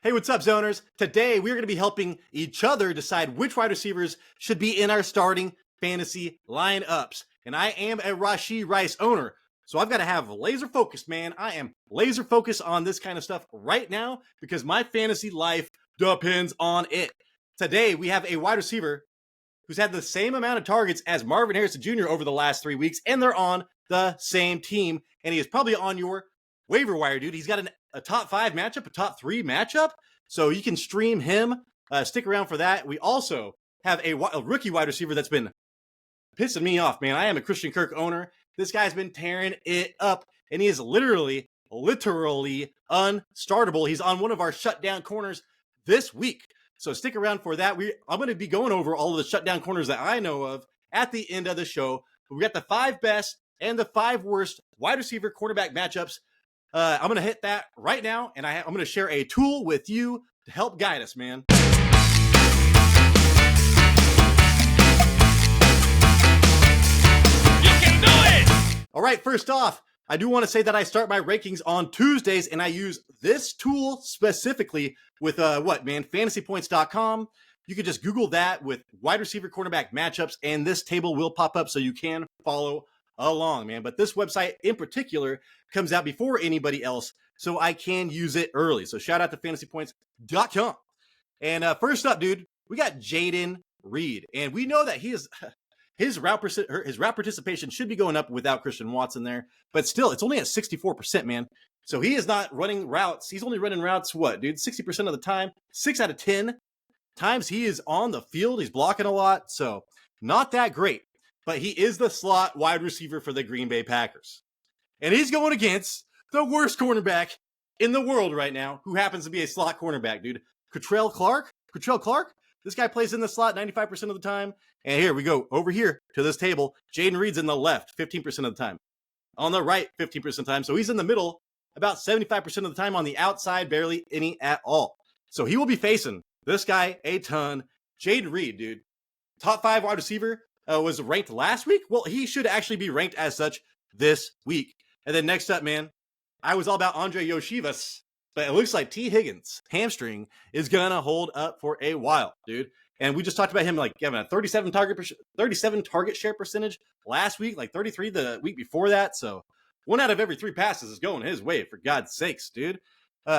Hey, what's up, zoners? Today, we're going to be helping each other decide which wide receivers should be in our starting fantasy lineups. And I am a Rashee Rice owner, so I've got to have laser focus, man. I am laser focused on this kind of stuff right now because my fantasy life depends on it. Today, we have a wide receiver who's had the same amount of targets as Marvin Harrison Jr. over the last 3 weeks, and they're on the same team. And he is probably on your waiver wire, dude. He's got a top 5 matchup, a top 3 matchup, so you can stream him. Stick around for that. We also have a rookie wide receiver that's been pissing me off, man. I am a Christian Kirk owner. This guy's been tearing it up, and he is literally unstartable. He's on one of our shutdown corners this week. So stick around for that. I'm going to be going over all of the shutdown corners that I know of at the end of the show. We got the 5 best and the 5 worst wide receiver quarterback matchups. I'm going to hit that right now, and I'm going to share a tool with you to help guide us, man. You can do it! All right, first off, I do want to say that I start my rankings on Tuesdays, and I use this tool specifically with, fantasypoints.com. You can just Google that with wide receiver quarterback matchups, and this table will pop up so you can follow along, man. But this website in particular comes out before anybody else, so I can use it early. So shout out to fantasypoints.com. And first up, dude, we got Jaden Reed, and we know that his route participation should be going up without Christian Watson there, but still, it's only at 64%, man. So he is not running routes. He's only running routes, what, dude? 60% of the time. 6 out of 10 times he is on the field. He's blocking a lot, so not that great. But he is the slot wide receiver for the Green Bay Packers. And he's going against the worst cornerback in the world right now, who happens to be a slot cornerback, dude. Cottrell Clark? This guy plays in the slot 95% of the time. And here we go over here to this table. Jaden Reed's in the left 15% of the time. On the right 15% of the time. So he's in the middle about 75% of the time. On the outside, barely any at all. So he will be facing this guy a ton. Jaden Reed, dude. Top 5 wide receiver. Was ranked last week. Well, he should actually be ranked as such this week. And then next up, man, I was all about Andre Yoshivas, but it looks like T. Higgins' hamstring is going to hold up for a while, dude. And we just talked about him like having a 37 target share percentage last week, like 33 the week before that. So 1 out of every 3 passes is going his way, for God's sakes, dude.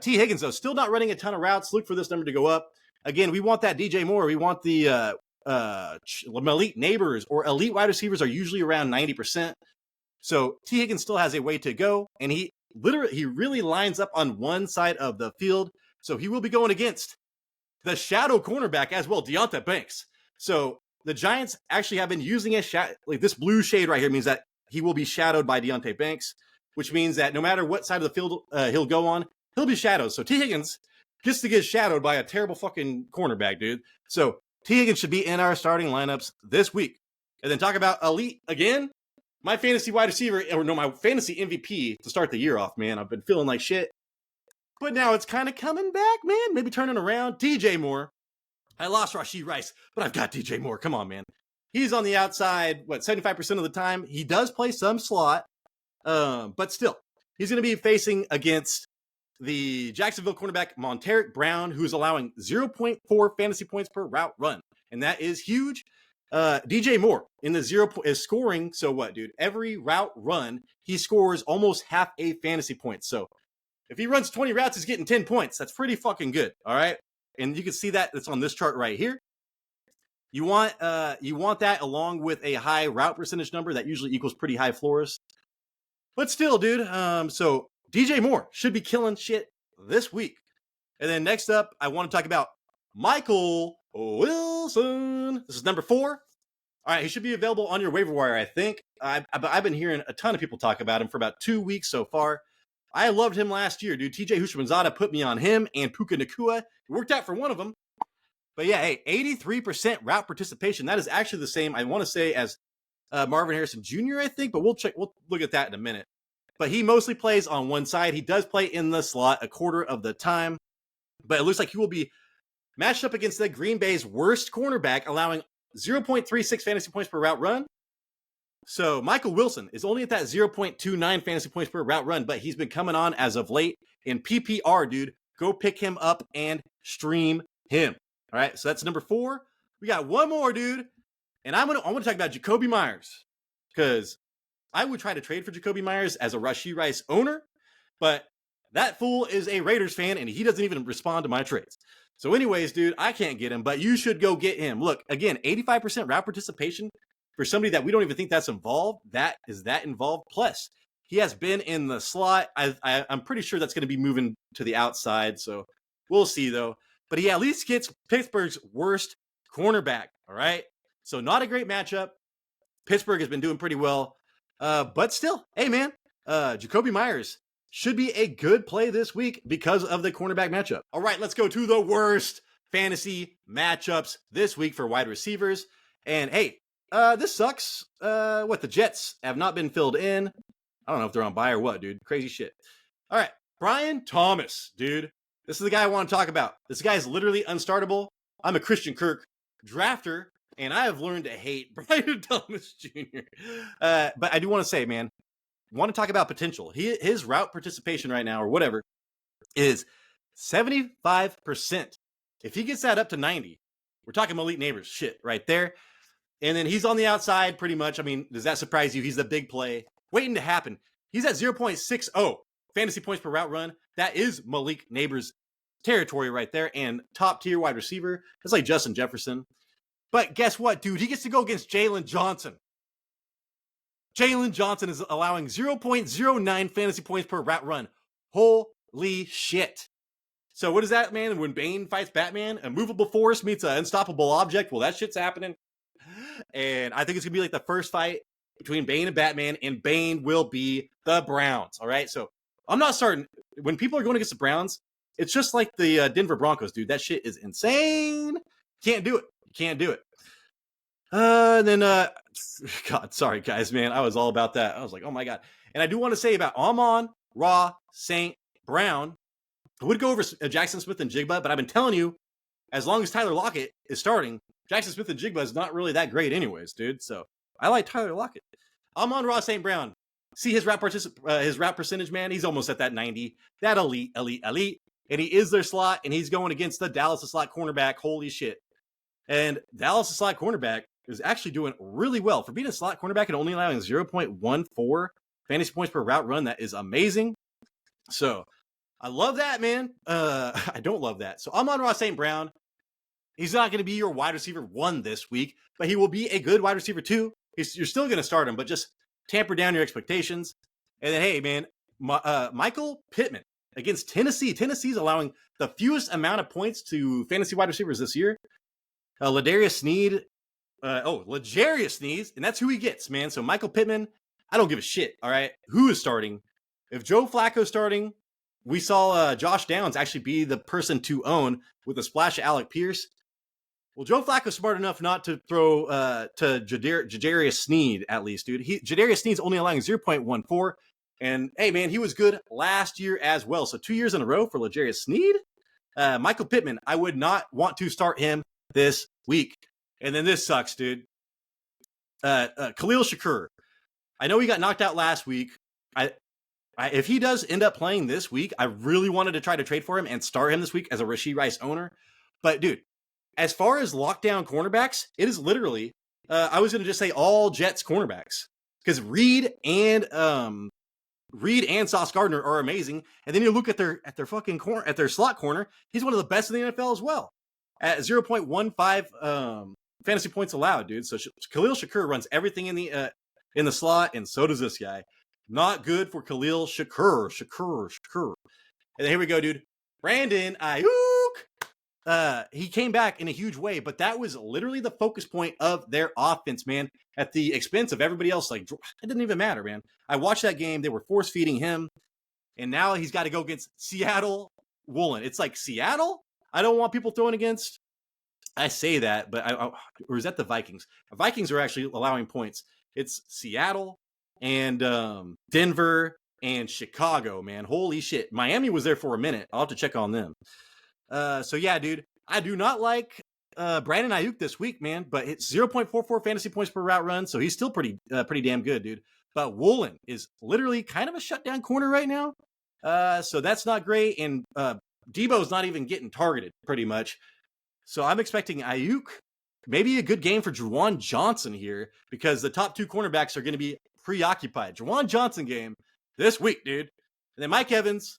T. Higgins, though, still not running a ton of routes. Look for this number to go up. Again, we want that DJ Moore. We want the elite neighbors or elite wide receivers are usually around 90%. So T. Higgins still has a way to go, and he really lines up on one side of the field. So he will be going against the shadow cornerback as well, Deonte Banks. So the Giants actually have been using like this blue shade right here means that he will be shadowed by Deonte Banks, which means that no matter what side of the field he'll go on, he'll be shadowed. So T. Higgins gets to get shadowed by a terrible fucking cornerback, dude. So T. Higgins should be in our starting lineups this week. And then talk about elite again. My fantasy wide receiver, my fantasy MVP to start the year off, man. I've been feeling like shit. But now it's kind of coming back, man. Maybe turning around. DJ Moore. I lost Rashee Rice, but I've got DJ Moore. Come on, man. He's on the outside, 75% of the time. He does play some slot, but still. He's going to be facing against the Jacksonville cornerback Monteric Brown, who's allowing 0.4 fantasy points per route run. And that is huge. DJ Moore in the is scoring. So what, dude? Every route run, he scores almost half a fantasy point. So if he runs 20 routes, he's getting 10 points. That's pretty fucking good. All right. And you can see that it's on this chart right here. You want that along with a high route percentage number that usually equals pretty high floors. But still, dude. So DJ Moore should be killing shit this week. And then next up, I want to talk about Michael Wilson. This is number 4. All right, he should be available on your waiver wire, I think. I've been hearing a ton of people talk about him for about 2 weeks so far. I loved him last year, dude. TJ Houshmandzadeh put me on him and Puka Nacua. It worked out for one of them. But yeah, hey, 83% route participation. That is actually the same, I want to say, as Marvin Harrison Jr., I think. But we'll look at that in a minute. But he mostly plays on one side. He does play in the slot a quarter of the time. But it looks like he will be matched up against the Green Bay's worst cornerback, allowing 0.36 fantasy points per route run. So Michael Wilson is only at that 0.29 fantasy points per route run, but he's been coming on as of late in PPR, dude. go pick him up and stream him. All right, so that's number 4. We got one more, dude, and I want to talk about Jakobi Meyers, because I would try to trade for Jakobi Meyers as a Rashee Rice owner, but that fool is a Raiders fan, and he doesn't even respond to my trades. So anyways, dude, I can't get him, but you should go get him. Look, again, 85% route participation for somebody that we don't even think that's involved. That is that involved. Plus, he has been in the slot. I'm pretty sure that's going to be moving to the outside, so we'll see, though. But he at least gets Pittsburgh's worst cornerback, all right? So not a great matchup. Pittsburgh has been doing pretty well. But still, hey, man, Jakobi Meyers should be a good play this week because of the cornerback matchup. All right, let's go to the worst fantasy matchups this week for wide receivers. And hey, this sucks. The Jets have not been filled in. I don't know if they're on bye or what, dude. Crazy shit. All right, Brian Thomas, dude. This is the guy I want to talk about. This guy is literally unstartable. I'm a Christian Kirk drafter, and I have learned to hate Brian Thomas Jr. But I do want to say, man, want to talk about potential. His route participation right now, or whatever, is 75%. If he gets that up to 90, we're talking Malik Neighbors shit right there. And then he's on the outside pretty much. I mean, does that surprise you? He's the big play waiting to happen. He's at 0.60 fantasy points per route run. That is Malik Neighbors territory right there, and top tier wide receiver. It's like Justin Jefferson. But guess what, dude? He gets to go against Jalen Johnson. Jalen Johnson is allowing 0.09 fantasy points per route run. Holy shit. So what is that, man? When Bane fights Batman, a movable force meets an unstoppable object. Well, that shit's happening. And I think it's going to be like the first fight between Bane and Batman, and Bane will be the Browns. All right? So I'm not starting. When people are going against the Browns, it's just like the Denver Broncos, dude. That shit is insane. Can't do it. Can't do it. God, sorry, guys, man. I was all about that. I was like, oh, my God. And I do want to say about Amon-Ra St. Brown, I would go over Jackson Smith and Jigba, but I've been telling you, as long as Tyler Lockett is starting, Jackson Smith and Jigba is not really that great anyways, dude. So I like Tyler Lockett. Amon-Ra St. Brown. See his route percentage, man? He's almost at that 90. That elite. And he is their slot, and he's going against the Dallas slot cornerback. Holy shit. And Dallas slot cornerback is actually doing really well. For being a slot cornerback and only allowing 0.14 fantasy points per route run, that is amazing. So I love that, man. I don't love that. So Amon-Ra St. Brown, he's not going to be your wide receiver 1 this week, but he will be a good wide receiver 2. You're still going to start him, but just tamper down your expectations. And then, hey, man, Michael Pittman against Tennessee. Tennessee's allowing the fewest amount of points to fantasy wide receivers this year. L'Jarius Sneed, and that's who he gets, man. So Michael Pittman, I don't give a shit, all right? Who is starting? If Joe Flacco's starting, we saw Josh Downs actually be the person to own with a splash of Alec Pierce. Well, Joe Flacco's smart enough not to throw to L'Jarius Sneed, at least, dude. L'Jarius Sneed's only allowing 0.14, and, hey, man, he was good last year as well. So 2 years in a row for L'Jarius Sneed. Michael Pittman, I would not want to start him this week. And then this sucks, dude. Khalil Shakir. I know he got knocked out last week. If he does end up playing this week, I really wanted to try to trade for him and start him this week as a Rashee Rice owner. But, dude, as far as lockdown cornerbacks, it is literally, I was going to just say all Jets cornerbacks. Because Reed and Sauce Gardner are amazing. And then you look at their fucking corner, at their slot corner, he's one of the best in the NFL as well. At 0.15 fantasy points allowed, dude. So Khalil Shakir runs everything in the slot, and so does this guy. Not good for Khalil Shakir. And then here we go, dude. Brandon Aiyuk. He came back in a huge way, but that was literally the focus point of their offense, man, at the expense of everybody else. Like, it didn't even matter, man. I watched that game. They were force feeding him, and now he's got to go against Seattle Woolen. It's like, Seattle? I don't want people throwing against. I say that, but or is that the Vikings? The Vikings are actually allowing points. It's Seattle and Denver and Chicago, man. Holy shit. Miami was there for a minute. I'll have to check on them. So yeah, dude, I do not like Brandon Aiyuk this week, man, but it's 0.44 fantasy points per route run, so he's still pretty damn good, dude. But Woolen is literally kind of a shutdown corner right now. So that's not great. And Debo's not even getting targeted pretty much. So I'm expecting Aiyuk, maybe a good game for Juwan Johnson here because the top 2 cornerbacks are going to be preoccupied. Juwan Johnson game this week, dude. And then Mike Evans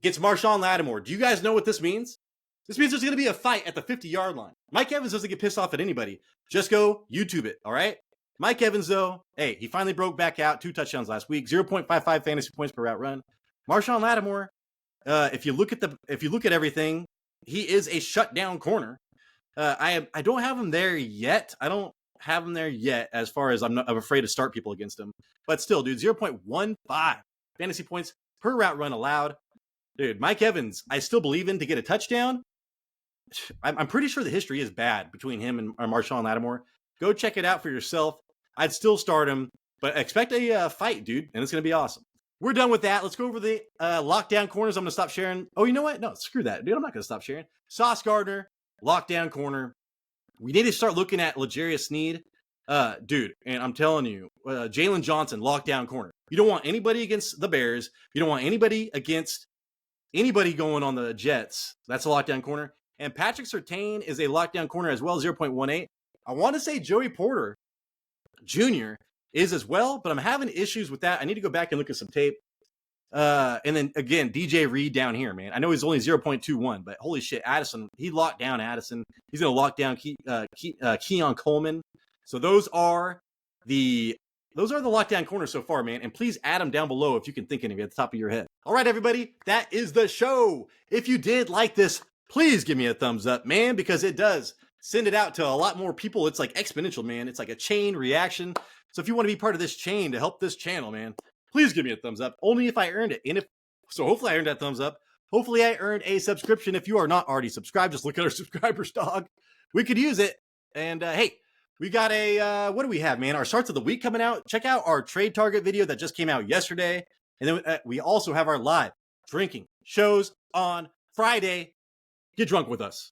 gets Marshawn Lattimore. Do you guys know what this means? This means there's going to be a fight at the 50-yard line. Mike Evans doesn't get pissed off at anybody. Just go YouTube it, all right? Mike Evans, though, hey, he finally broke back out. 2 touchdowns last week, 0.55 fantasy points per route run. Marshawn Lattimore, if you look at everything, he is a shutdown corner. I don't have him there yet. I don't have him there yet as far as I'm afraid to start people against him. But still, dude, 0.15 fantasy points per route run allowed. Dude, Mike Evans, I still believe in to get a touchdown. I'm pretty sure the history is bad between him and Marshawn Lattimore. Go check it out for yourself. I'd still start him, but expect a fight, dude, and it's going to be awesome. We're done with that. Let's go over the lockdown corners. I'm going to stop sharing. Oh, you know what? No, screw that, dude. I'm not going to stop sharing. Sauce Gardner, lockdown corner. We need to start looking at L'Jarius Sneed. Dude, and I'm telling you, Jalen Johnson, lockdown corner. You don't want anybody against the Bears. You don't want anybody against anybody going on the Jets. That's a lockdown corner. And Patrick Surtain is a lockdown corner as well, 0.18. I want to say Joey Porter Jr. is as well, but I'm having issues with that. I need to go back and look at some tape. And then again, DJ Reed down here, man. I know he's only 0.21, but holy shit, Addison, he locked down Addison. He's going to lock down Keon Coleman. So those are the lockdown corners so far, man. And please add them down below if you can think of any at the top of your head. All right, everybody, that is the show. If you did like this, please give me a thumbs up, man, because it does send it out to a lot more people. It's like exponential, man. It's like a chain reaction. So if you want to be part of this chain to help this channel, man, please give me a thumbs up. Only if I earned it. And so hopefully I earned that thumbs up. Hopefully I earned a subscription. If you are not already subscribed, just look at our subscribers, dog. We could use it. And hey, we got what do we have, man? Our starts of the week coming out. Check out our trade target video that just came out yesterday. And then we also have our live drinking shows on Friday. Get drunk with us.